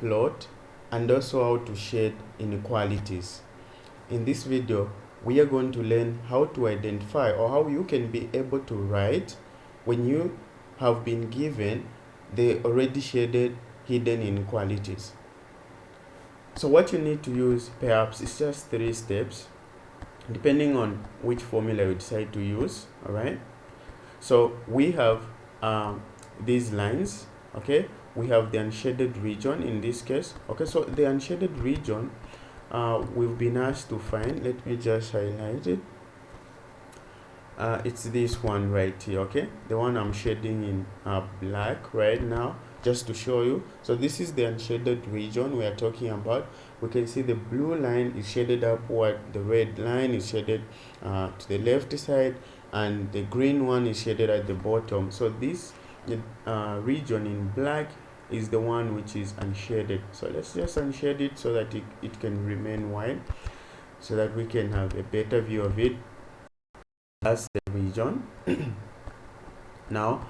plot, and also how to shade inequalities. In this video, we are going to learn how to identify or how you can be able to write when you have been given the already shaded hidden inequalities. So what you need to use perhaps is just 3 steps depending on which formula you decide to use. All right, so we have these lines. Okay, we have the unshaded region in this case. Okay, so the unshaded region we've been asked to find. Let me just highlight it. It's this one right here. Okay, the one I'm shading in black right now, just to show you. So this is the unshaded region we are talking about. We can see the blue line is shaded upward, the red line is shaded to the left side, and the green one is shaded at the bottom. So this region in black is the one which is unshaded. So let's just unshade it so that it can remain white, so that we can have a better view of it. That's the region. Now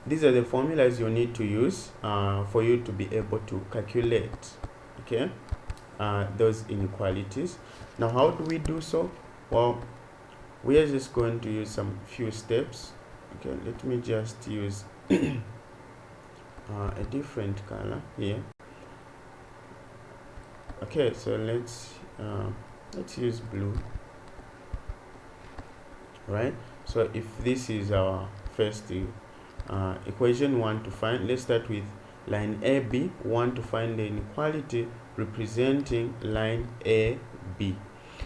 these are the formulas you need to use for you to be able to calculate, okay, those inequalities. Now how do we do so? Well, we are just going to use some few steps. Okay, let me just use a different color here. Okay, so let's use blue. Right, so if this is our first equation 1 to find, let's start with line AB. 1 to find the inequality representing line AB.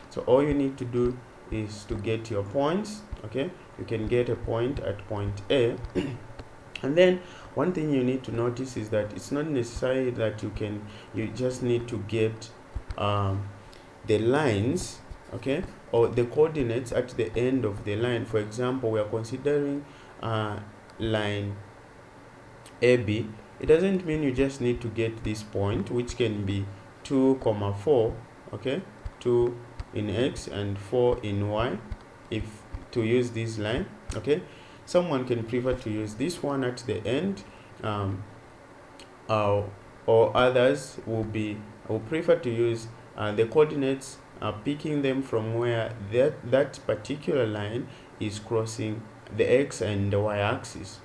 So all you need to do is to get your points. Okay, you can get a point at point A and then one thing you need to notice is that it's not necessary that you just need to get the lines, okay, or the coordinates at the end of the line. For example, we are considering line AB. It doesn't mean you just need to get this point, which can be 2, 4, okay, 2 in X and 4 in Y, if to use this line. Okay, someone can prefer to use this one at the end, or others will prefer to use the coordinates, picking them from where that particular line is crossing the X and the Y axis.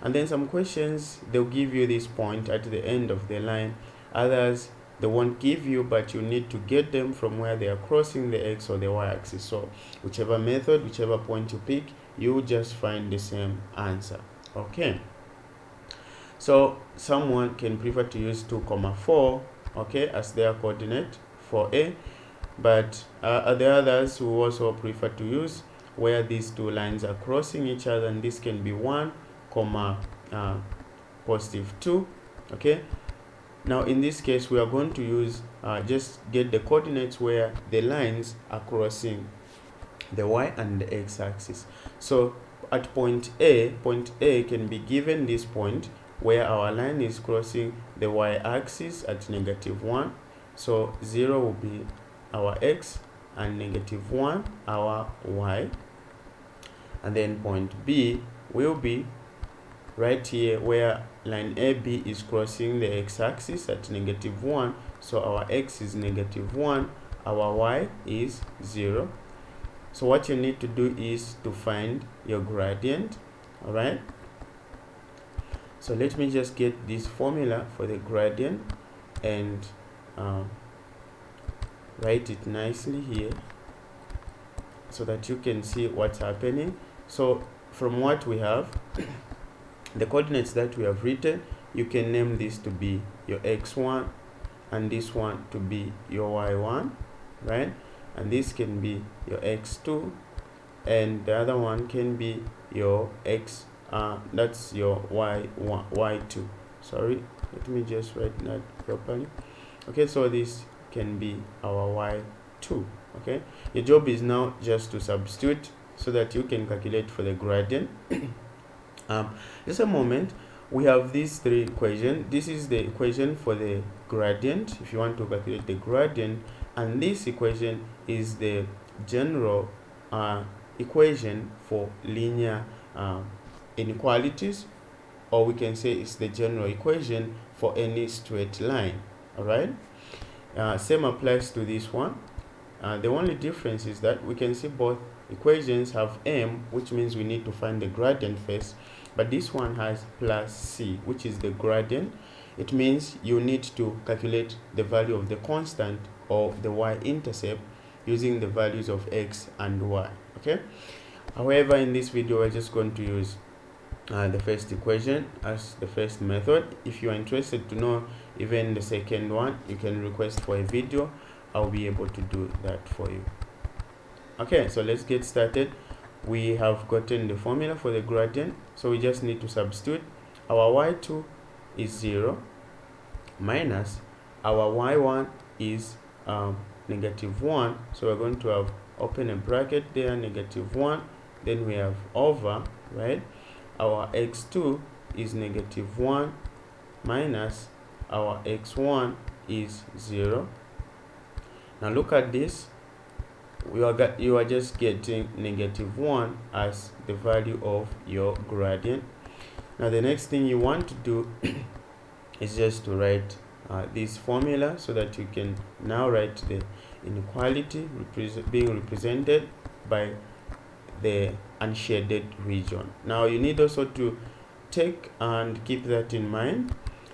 And then some questions, they'll give you this point at the end of the line. Others, they won't give you, but you need to get them from where they are crossing the X or the Y axis. So whichever method, whichever point you pick, you just find the same answer. Okay, so someone can prefer to use 2, 4, okay, as their coordinate for A, but the others who also prefer to use where these two lines are crossing each other, and this can be 1, +2. Okay, now in this case we are going to use just get the coordinates where the lines are crossing the Y and the X axis. So at point A can be given this point where our line is crossing the Y axis at -1. So 0 will be our X and -1 our Y. And then point B will be right here where line AB is crossing the X axis at -1. So our X is -1, our Y is 0. So what you need to do is to find your gradient. All right, so let me just get this formula for the gradient and write it nicely here so that you can see what's happening. So from what we have, the coordinates that we have written, you can name this to be your x1 and this one to be your y1, right? And this can be your x2 and the other one can be your that's your y1, y2. Sorry, let me just write that properly. Okay, so this can be our y2. Okay, your job is now just to substitute so that you can calculate for the gradient. Just a moment, we have these 3 equations. This is the equation for the gradient if you want to calculate the gradient, and this equation is the general equation for linear inequalities, or we can say it's the general equation for any straight line. All right. Same applies to this one. The only difference is that we can see both equations have m, which means we need to find the gradient first, but this one has plus c, which is the gradient. It means you need to calculate the value of the constant or the y-intercept using the values of x and y. Okay. However, in this video we're just going to use the first equation as the first method. If you are interested to know even the second one, you can request for a video. I'll be able to do that for you. Okay, so let's get started. We have gotten the formula for the gradient, so we just need to substitute. Our y2 is 0 minus our y1 is -1, so we're going to have open a bracket there, -1, then we have over, right? Our x2 is -1 minus our x1 is 0. Now look at this. You are just getting -1 as the value of your gradient. Now the next thing you want to do is just to write this formula so that you can now write the inequality being represented by the unshaded region. Now you need also to take and keep that in mind.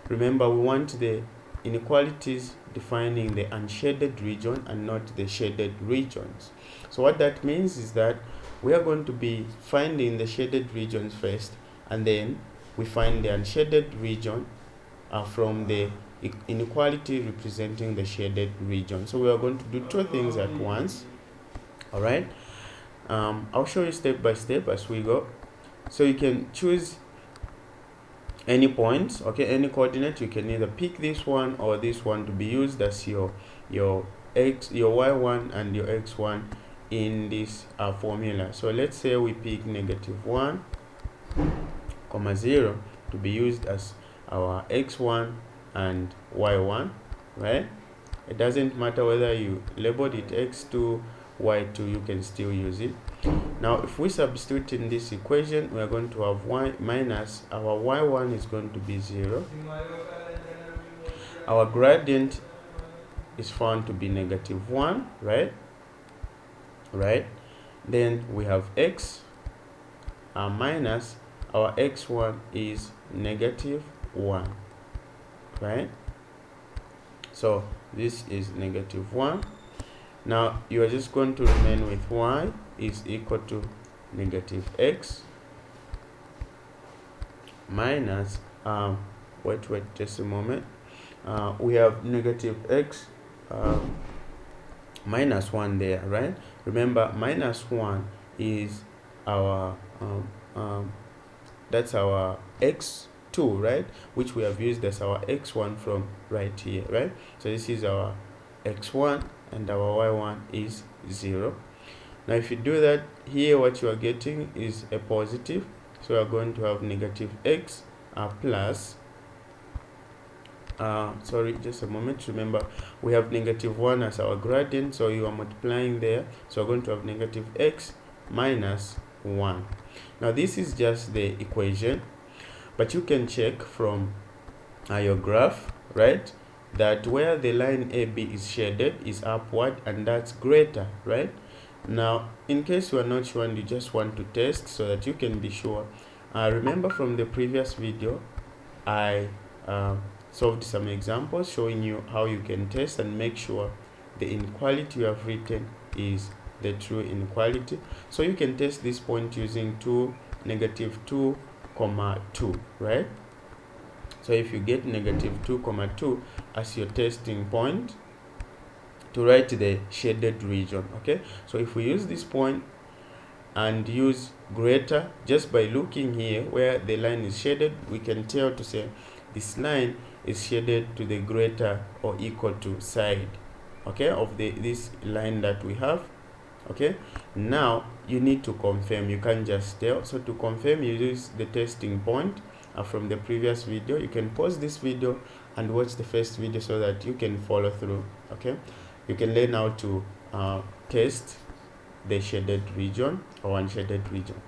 Remember, we want the inequalities defining the unshaded region and not the shaded regions. So what that means is that we are going to be finding the shaded regions first, and then we find the unshaded region from the inequality representing the shaded region. So we are going to do two things at once. All right. I'll show you step by step as we go. So you can choose any points, okay, any coordinate. You can either pick this one or this one to be used as your y1 and your x1 in this formula. So let's say we pick -1, 0 to be used as our x1 and y1, right? It doesn't matter whether you labeled it x2, y2, you can still use it. Now if we substitute in this equation, we are going to have y minus our y1 is going to be 0. Our gradient is found to be -1, right? Then we have x minus our x1 is -1, right? So this is -1. Now you are just going to remain with y is equal to -x minus wait just a moment. We have -x minus 1 there, right? Remember, -1 is our that's our x2, right, which we have used as our x1 from right here, right? So this is our x1 and our y1 is 0. Now if you do that here, what you are getting is a positive, so we are going to have -x plus sorry, just a moment. Remember, we have -1 as our gradient, so you are multiplying there, so we're going to have -x minus 1. Now this is just the equation, but you can check from your graph, right, that where the line AB is shaded is upward, and that's greater, right? Now in case you are not sure and you just want to test so that you can be sure, remember from the previous video I solved some examples showing you how you can test and make sure the inequality you have written is the true inequality. So you can test this point using -2, 2, right? So if you get -2, 2 as your testing point to write the shaded region, okay? So if we use this point and use greater, just by looking here where the line is shaded, we can tell to say this line is shaded to the greater or equal to side, okay, of this line that we have. Okay, now you need to confirm. You can't just tell. So to confirm, you use the testing point from the previous video. You can pause this video and watch the first video so that you can follow through. Okay, you can learn how to test the shaded region or unshaded region.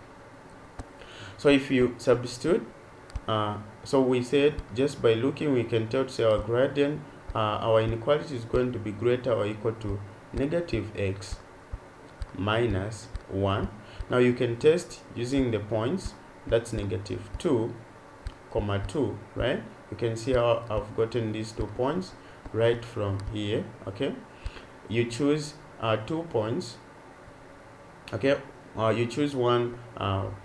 So if you substitute, so we said just by looking we can tell to say our gradient our inequality is going to be greater or equal to negative x minus 1. Now you can test using the points. That's negative 2, comma 2, right? You can see how I've gotten these 2 points right from here. Okay, you choose 2 points. Okay, you choose one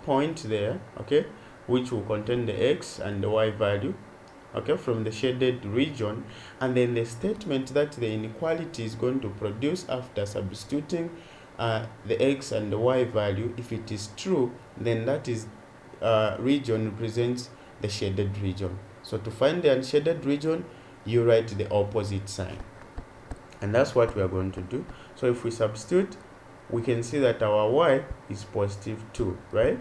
point there, okay, which will contain the x and the y value, okay, from the shaded region, and then the statement that the inequality is going to produce after substituting the x and the y value, if it is true, then that is region represents the shaded region. So to find the unshaded region, you write the opposite sign, and that's what we are going to do. So if we substitute, we can see that our y is positive 2, right?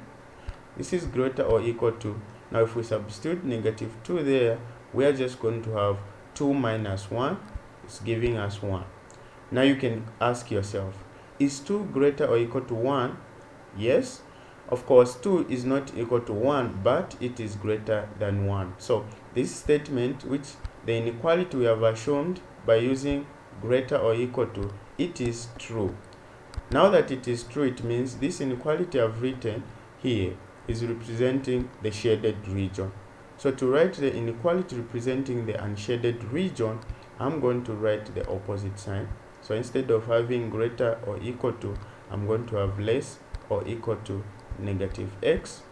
This is greater or equal to, now if we substitute negative 2 there, we are just going to have 2 minus 1, it's giving us 1. Now you can ask yourself, is 2 greater or equal to 1? Yes, of course 2 is not equal to 1, but it is greater than 1. So this statement, which the inequality we have assumed by using greater or equal to, it is true. Now that it is true, it means this inequality I've written here is representing the shaded region. So to write the inequality representing the unshaded region, I'm going to write the opposite sign. So instead of having greater or equal to, I'm going to have less or equal to negative x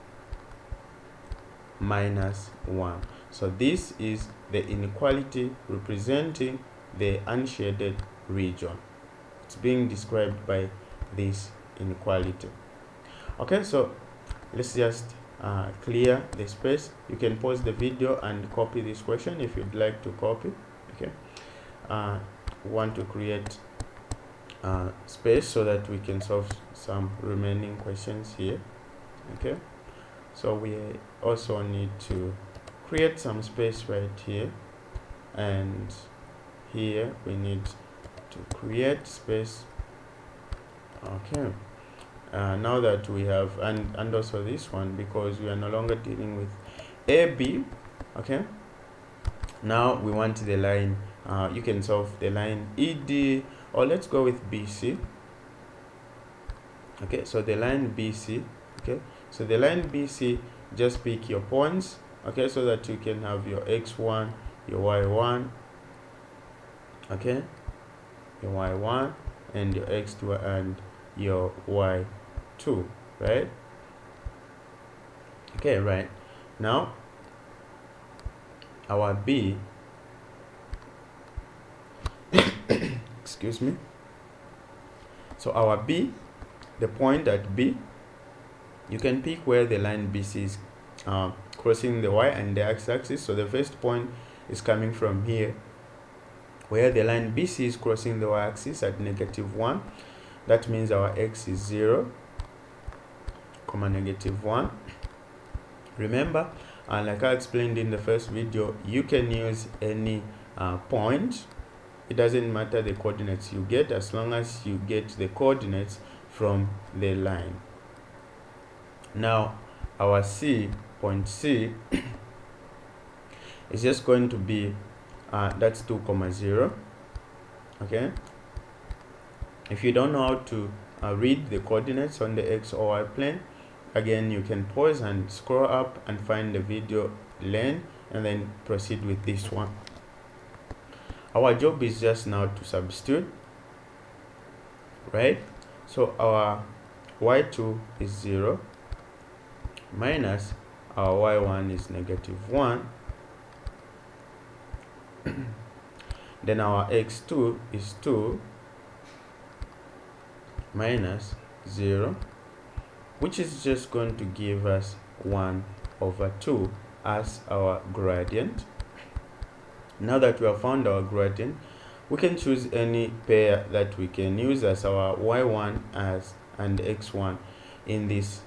minus 1. So this is the inequality representing the unshaded region. It's being described by this inequality. Okay, so let's just clear the space. You can pause the video and copy this question if you'd like to copy. Okay, want to create space so that we can solve some remaining questions here. Okay, so we also need to create some space right here, and here we need to create space. Okay, now that we have, and also this one, because we are no longer dealing with AB. Okay, now we want the line, you can solve the line ED, or let's go with BC. Okay, so the line BC. Okay, so the line BC, just pick your points, okay, so that you can have your x1, your y1, okay, your y1, and your x2 and your y2, right? Okay, right. Now our B excuse me, so our B, the point at B, you can pick where the line BC is crossing the y and the x-axis. So the first point is coming from here, where the line BC is crossing the y-axis at -1. That means our x is 0, comma -1. Remember, like I explained in the first video, you can use any point. It doesn't matter the coordinates you get, as long as you get the coordinates from the line. Now our C, point C, is just going to be that's 2, 0. Okay, if you don't know how to read the coordinates on the x or y plane, again you can pause and scroll up and find the video lane, and then proceed with this one. Our job is just now to substitute, right? So our y2 is 0 minus our y1 is -1. Then our x2 is 2 minus 0, which is just going to give us 1/2 as our gradient. Now that we have found our gradient, we can choose any pair that we can use as our y1 and x1 in this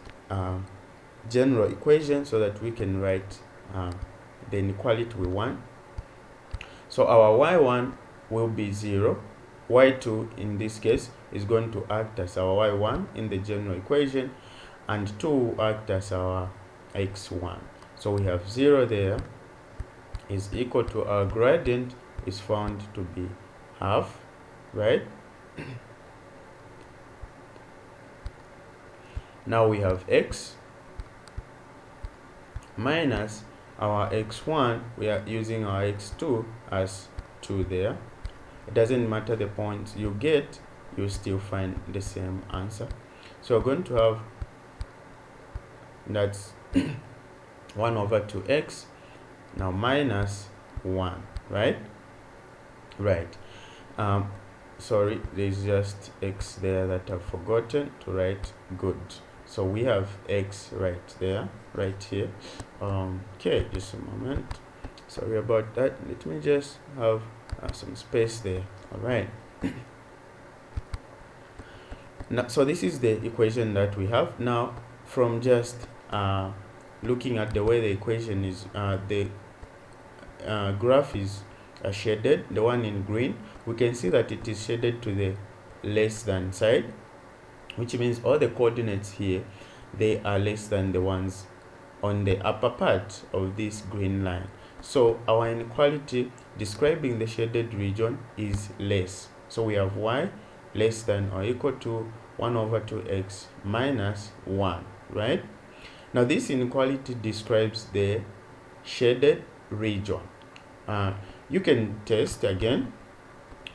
general equation, so that we can write the inequality we want. So our y1 will be 0, y2 in this case is going to act as our y1 in the general equation, and 2 will act as our x1. So we have 0 there is equal to our gradient is found to be half, right? Now we have x minus our x1. We are using our x2 as 2 there. It doesn't matter the points you get, you still find the same answer. So we're going to have that's 1 over 2x now minus 1, right? Sorry, there's just x there that I've forgotten to write. Good. So we have x right there, right here. Okay, just a moment, sorry about that. Let me just have some space there. All right. Now, so this is the equation that we have. Now, from just looking at the way the equation is, the graph is shaded, the one in green, we can see that it is shaded to the less than side, which means all the coordinates here, they are less than the ones on the upper part of this green line. So our inequality describing the shaded region is less. So we have y less than or equal to 1 over 2x minus 1, right? Now this inequality describes the shaded region. You can test again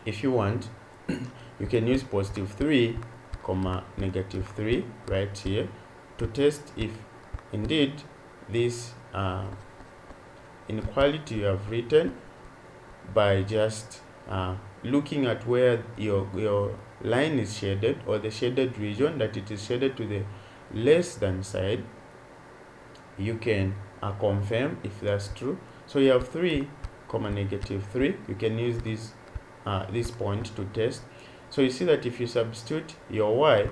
if you want. You can use positive 3 comma negative 3 right here to test if indeed this inequality you have written by just looking at where your line is shaded, or the shaded region, that it is shaded to the less than side. You can confirm if that's true. So you have 3 comma negative 3. You can use this point to test. So you see that if you substitute your y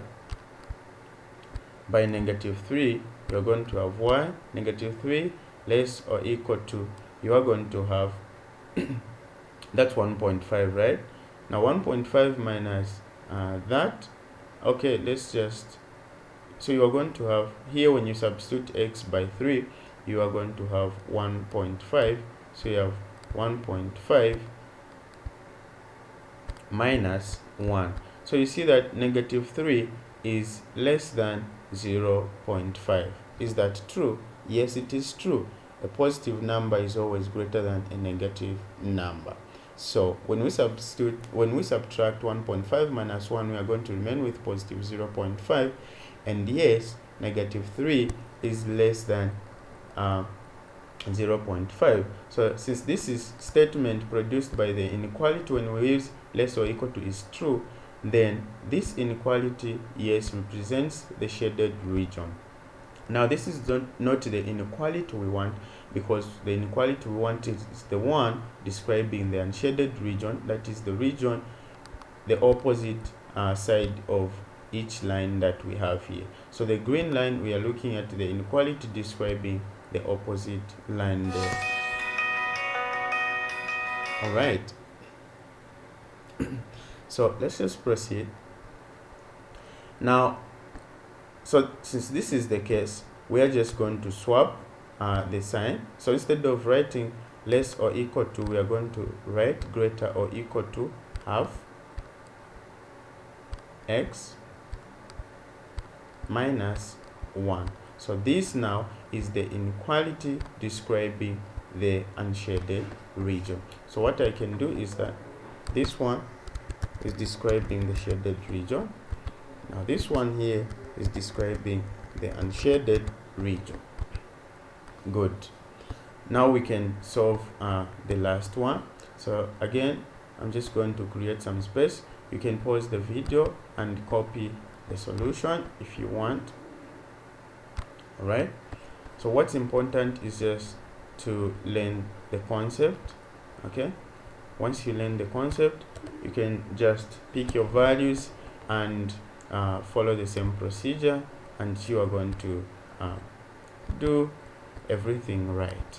by negative 3, you're going to have y negative 3 less or equal to, you are going to have that's 1.5, right? Now 1.5 minus that, okay, let's just, so you are going to have here, when you substitute x by 3, you are going to have 1.5. So you have 1.5 minus 1. So you see that negative 3 is less than 0.5. Is that true? Yes, it is true. A positive number is always greater than a negative number. So when we subtract 1.5 minus 1, we are going to remain with positive 0.5. And yes, negative 3 is less than 0.5. So since this is statement produced by the inequality, when we use less or equal to is true, then this inequality, yes, represents the shaded region. Now this is not the inequality we want, because the inequality we want is the one describing the unshaded region, that is the region, the opposite side of each line that we have here. So the green line, we are looking at the inequality describing the opposite line there. All right. So let's just proceed. Now, so since this is the case, we are just going to swap the sign. So instead of writing less or equal to, we are going to write greater or equal to half x minus 1. So this now is the inequality describing the unshaded region. So what I can do is that this one is describing the shaded region. Now this one here is describing the unshaded region. Good. Now we can solve the last one. So again, I'm just going to create some space. You can pause the video and copy the solution if you want. All right. So what's important is just to learn the concept. Okay. Once you learn the concept, you can just pick your values and follow the same procedure, and you are going to do everything right.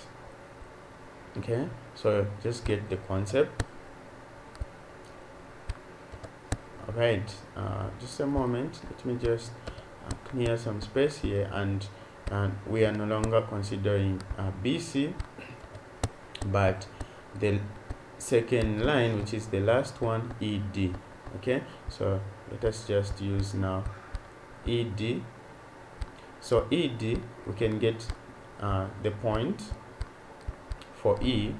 Okay, so just get the concept. All right, just a moment, let me just clear some space here, and we are no longer considering BC, but the second line, which is the last one, ed. Okay, so let us just use now ed. So ed, we can get the point for e.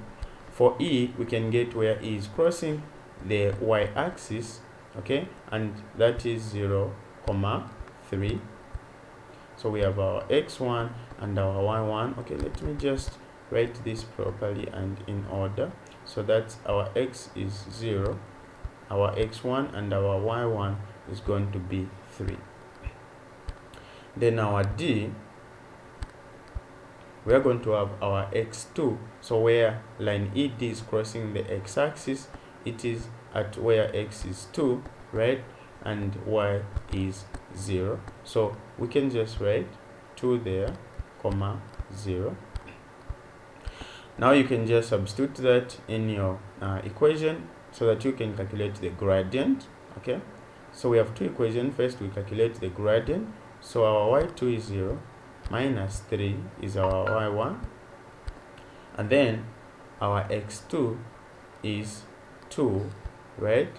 For e, we can get where e is crossing the y-axis, okay, and that is 0, 3. So we have our x1 and our y1. Okay, let me just write this properly and in order. So that our x is 0, our x1 and our y1 is going to be 3. Then our d, we are going to have our x2. So where line ED is crossing the x-axis, it is at where x is 2, right, and y is 0. So we can just write 2 there, 0. Now you can just substitute that in your equation so that you can calculate the gradient. Okay, so we have two equations. First we calculate the gradient. So our y2 is 0, minus 3 is our y1, and then our x2 is 2, right,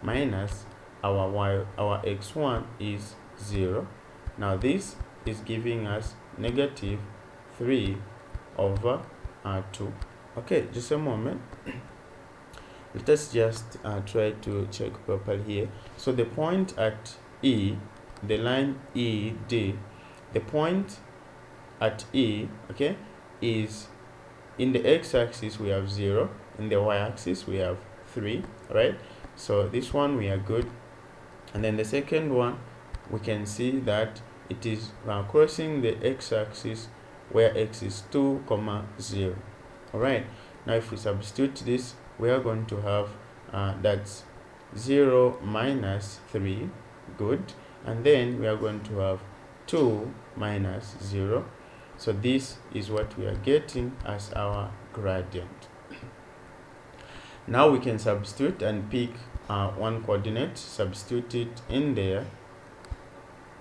minus our x1 is 0. Now this is giving us negative 3 over 2. Okay, just a moment. Let us just try to check properly here. So the point at E, the line ED, the point at E, okay, is in the x-axis we have 0, in the y-axis we have 3, right? So this one we are good. And then the second one, we can see that it is crossing the x-axis where x is 2, 0. All right, now if we substitute this, we are going to have that's 0 minus 3, good, and then we are going to have 2 minus 0. So this is what we are getting as our gradient. Now we can substitute and pick one coordinate, substitute it in there,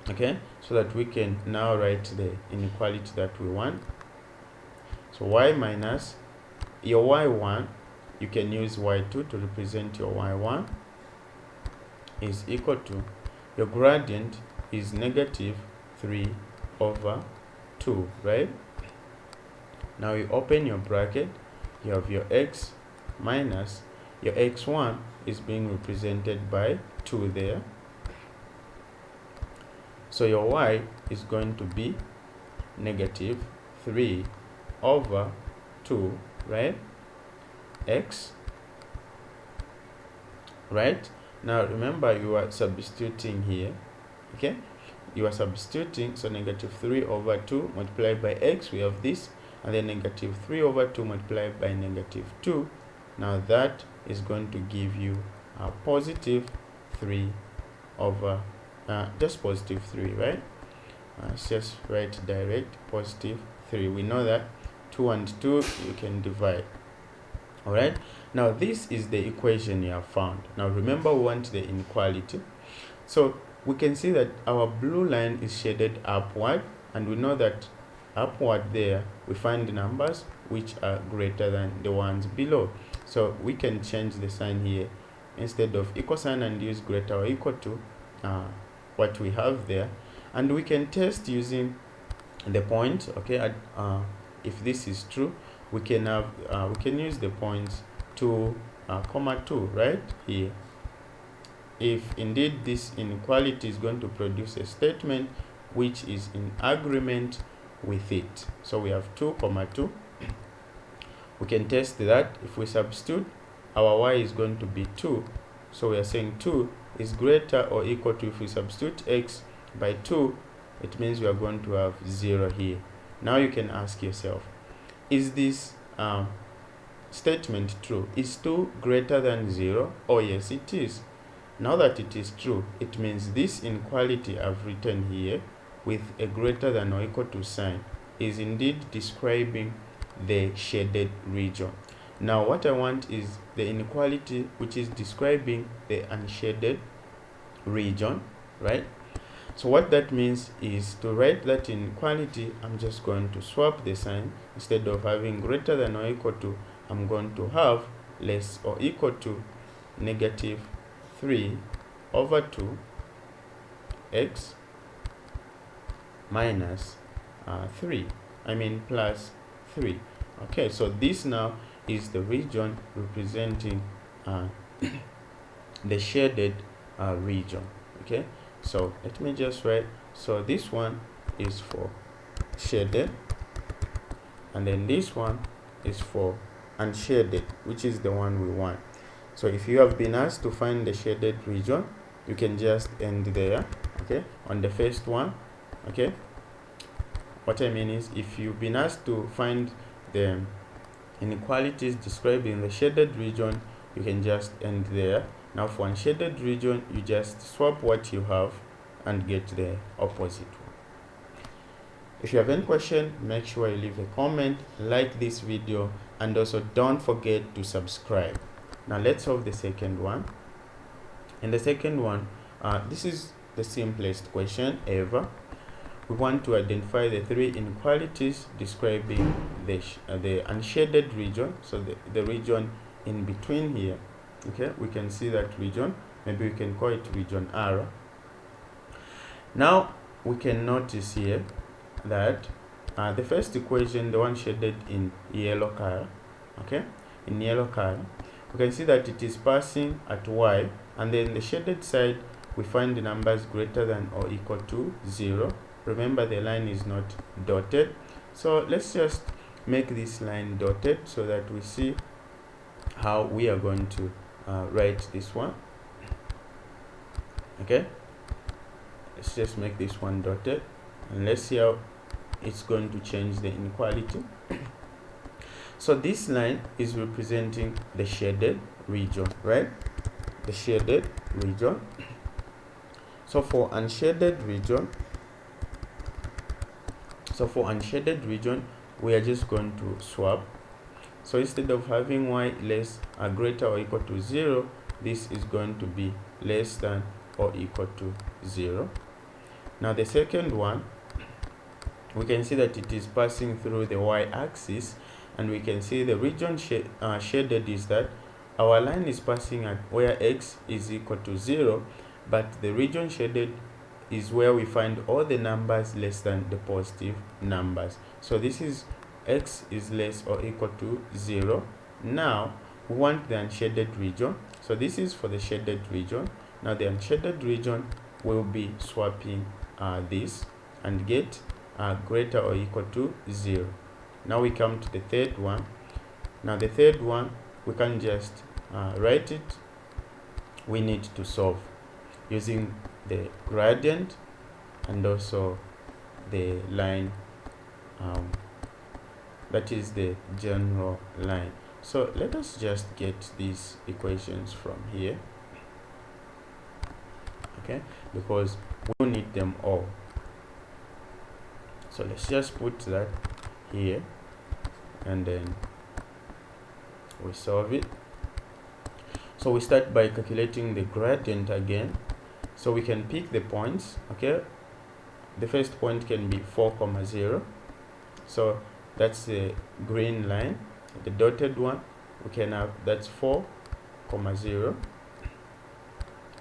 okay, so that we can now write the inequality that we want. So y minus your y1, you can use y2 to represent your y1, is equal to, your gradient is negative 3 over 2, right? Now you open your bracket, you have your x minus your x1 is being represented by 2 there. So your y is going to be negative 3 over 2, right? X, right? Now remember, you are substituting here, okay? You are substituting, so negative 3 over 2 multiplied by x, we have this, and then negative 3 over 2 multiplied by negative 2. Now that is going to give you a positive 3 over, just positive 3, right? Let's just write direct positive 3. We know that 2 and 2 you can divide. All right, now this is the equation you have found. Now remember, we want the inequality. So we can see that our blue line is shaded upward, and we know that upward there we find the numbers which are greater than the ones below. So we can change the sign here, instead of equal sign, and use greater or equal to what we have there, and we can test using the point. Okay, if this is true, we can have we can use the points 2, 2, right here. If indeed this inequality is going to produce a statement which is in agreement with it, so we have 2, 2. We can test that. If we substitute, our y is going to be 2, so we are saying 2 is greater or equal to, if we substitute x by 2, it means we are going to have 0 here. Now you can ask yourself, is this statement true? Is 2 greater than 0? Oh yes, it is. Now that it is true, it means this inequality I've written here with a greater than or equal to sign is indeed describing the shaded region. Now what I want is the inequality which is describing the unshaded region, right? So what that means is, to write that inequality, I'm just going to swap the sign. Instead of having greater than or equal to, I'm going to have less or equal to negative 3 over 2 x minus 3, plus 3. Okay, so this now is the region representing the shaded region. Okay, so let me just write, so this one is for shaded, and then this one is for unshaded, which is the one we want. So if you have been asked to find the shaded region, you can just end there, okay, on the first one. Okay, what I mean is, if you've been asked to find the inequalities described in the shaded region, you can just end there. Now for unshaded region, you just swap what you have and get the opposite one. If you have any question, make sure you leave a comment, like this video, and also don't forget to subscribe. Now let's solve the second one. In the second one, this is the simplest question ever. We want to identify the three inequalities describing the unshaded region, so the region in between here. Okay, we can see that region, maybe we can call it region R. Now we can notice here that the first equation, the one shaded in yellow color, okay, in yellow color, we can see that it is passing at y, and then the shaded side we find the numbers greater than or equal to 0. Remember, the line is not dotted, so let's just make this line dotted so that we see how we are going to write this one. Okay, let's just make this one dotted, and let's see how it's going to change the inequality. So this line is representing the shaded region, right? The shaded region. So for unshaded region, we are just going to swap. So instead of having y less or greater or equal to 0, this is going to be less than or equal to 0. Now the second one, we can see that it is passing through the y-axis, and we can see the region shaded is that our line is passing at where x is equal to 0, but the region shaded is where we find all the numbers less than the positive numbers. So this is x is less or equal to 0. Now we want the unshaded region, so this is for the shaded region. Now the unshaded region will be swapping this and get greater or equal to 0. Now we come to the third one. Now the third one, we can just write it. We need to solve using the gradient and also the line, that is the general line. So let us just get these equations from here, okay, because we need them all. So let's just put that here, and then we solve it. So we start by calculating the gradient again. So we can pick the points, okay. The first point can be 4, 0. So that's the green line. The dotted one, we can have, that's 4, 0,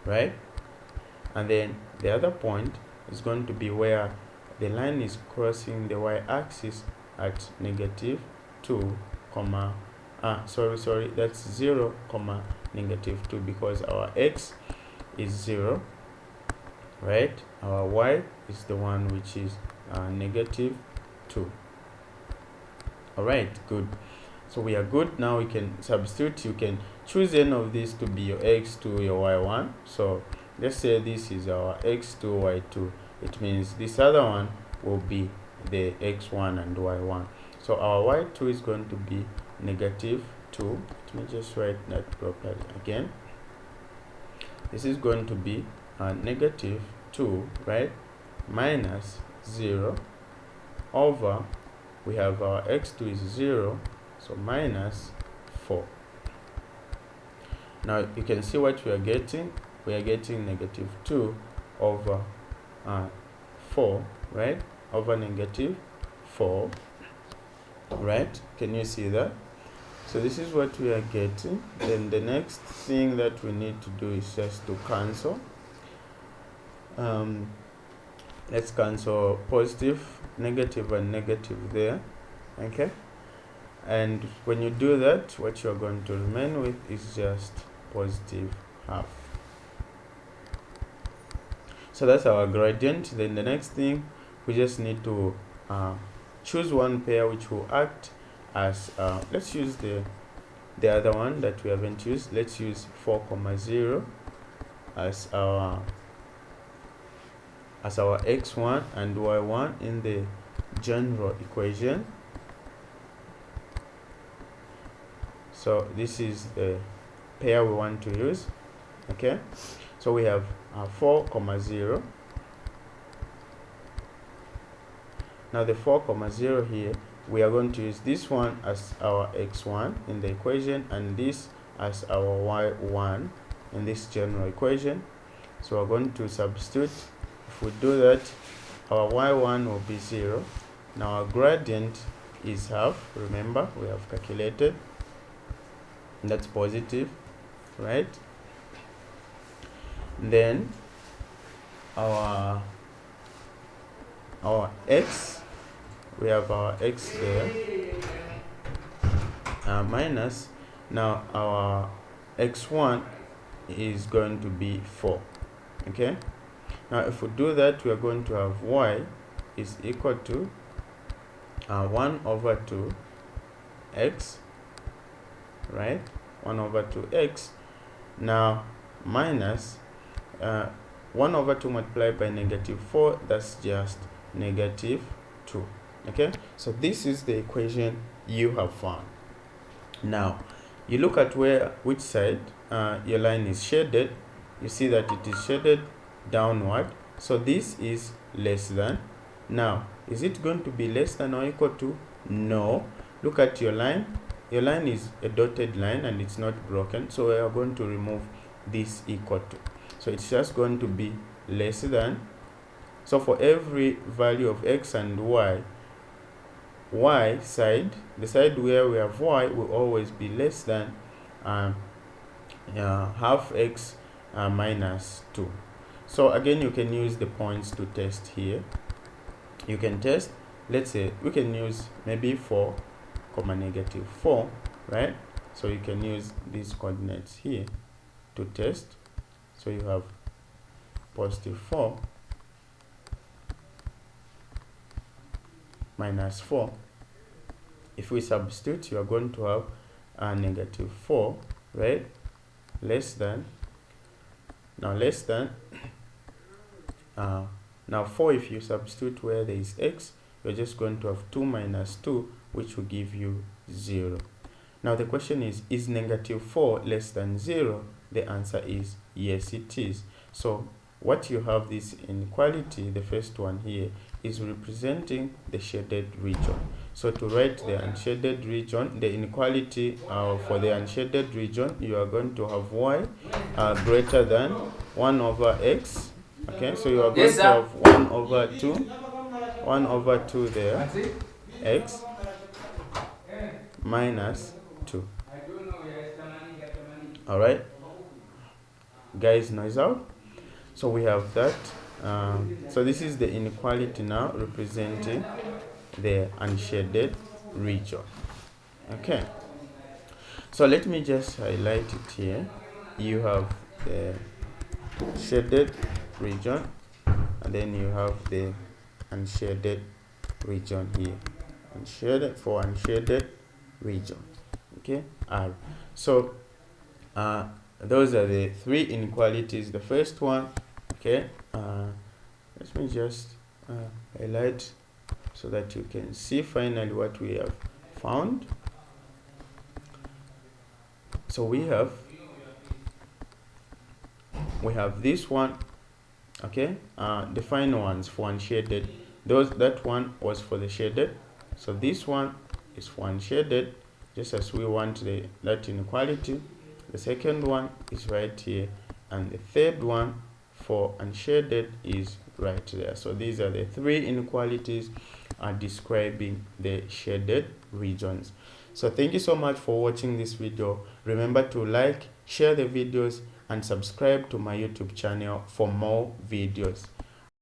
right? And then the other point is going to be where the line is crossing the y-axis at negative 2, that's 0, negative 2, because our x is 0, right? Our y is the one which is negative 2. All right, good. So we are good. Now we can substitute. You can choose any of these to be your x2, your y1. So let's say this is our x2, y2. It means this other one will be the x1 and y1. So our y2 is going to be negative 2. Let me just write that properly again. This is going to be negative 2, right, minus 0 over, we have our x2 is 0, so minus 4. Now you can see what we are getting. We are getting negative 2 over 4, right, over negative 4, right? Can you see that? So this is what we are getting. Then the next thing that we need to do is just to cancel. Let's cancel positive, negative, and negative there. Okay, and when you do that, what you're going to remain with is just positive half. So that's our gradient. Then the next thing, we just need to choose one pair which will act as let's use the other one that we haven't used. Let's use 4, 0 as our x1 and y1 in the general equation. So this is the pair we want to use. Okay, so we have 4, 0. Now the 4, 0 here, we are going to use this one as our x1 in the equation and this as our y1 in this general equation. So we're going to substitute. If we do that, our y1 will be 0. Now our gradient is half. Remember, we have calculated. That's positive, right? Then our x, we have our x there, minus. Now our x1 is going to be 4. Okay, now if we do that, we are going to have y is equal to 1 over 2 x, right? 1 over 2x. Now minus 1 over 2 multiplied by negative 4, that's just negative 2. Okay, so this is the equation you have found. Now you look at which side your line is shaded. You see that it is shaded downward, so this is less than. Now is it going to be less than or equal to? No. Look at your line. Your line is a dotted line and it's not broken, so we are going to remove this equal to. So it's just going to be less than. So for every value of x and y side, the side where we have y will always be less than half x minus 2. So again, you can use the points to test here. You can test, let's say we can use maybe 4, negative 4, right? So you can use these coordinates here to test. So you have positive 4 minus 4. If we substitute, you are going to have a negative 4, right? Less than. Now less than. Now 4, if you substitute where there is x, you're just going to have 2 minus 2, which will give you 0. Now the question is negative 4 less than 0? The answer is yes, it is. So what you have, this inequality, the first one here, is representing the shaded region. So to write the unshaded region, the inequality for the unshaded region, you are going to have y greater than 1 over x. Okay, so you are going to have 1 over 2 there, x minus 2. All right, guys, noise out. So we have that. So this is the inequality now representing the unshaded region. Okay, so let me just highlight it here. You have the shaded region and then you have the unshaded region here. Unshaded region. Okay, R. So those are the 3 inequalities. The first one, okay, let me just highlight so that you can see finally what we have found. So we have this one, okay, the final ones for unshaded. That one was for the shaded, so this one is for unshaded, just as we want that inequality. The second one is right here, and the third one for unshaded is right there. So these are the 3 inequalities describing the shaded regions. So thank you so much for watching this video. Remember to like, share the videos, and subscribe to my YouTube channel for more videos.